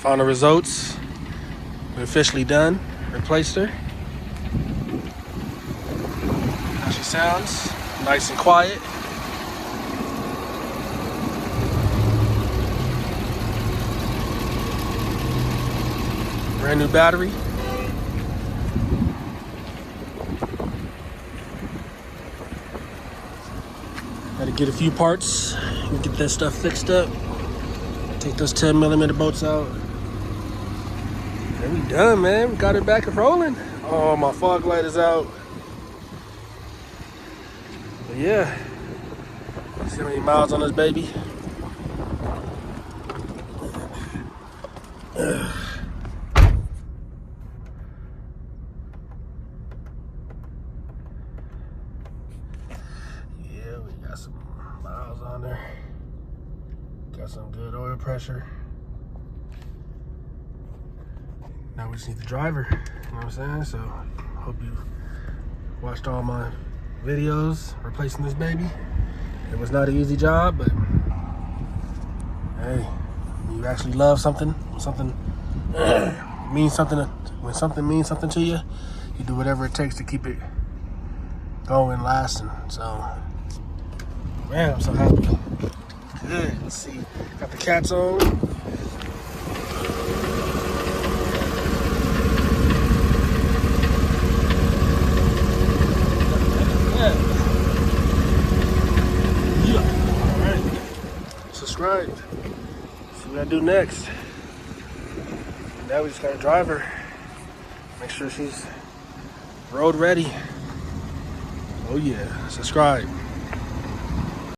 Final results. We're officially done. Replaced her. How she sounds. Nice and quiet. Brand new battery. Gotta get a few parts and get that stuff fixed up. Take those 10mm bolts out. And we done, man. We got it back and rolling. Oh, my fog light is out. But yeah. See how many miles on this baby? Yeah, we got some miles on there. Got some good oil pressure. Now we just need the driver. You know what I'm saying? So, hope you watched all my videos replacing this baby. It was not an easy job, but hey, when you actually love something means something. When something means something to you, you do whatever it takes to keep it going, lasting. So, man, I'm so happy. Good. Let's see. Got the cats on. Yeah. All right. Subscribe. See what I do next. Now we just gotta drive her. Make sure she's road ready. Oh yeah. Subscribe.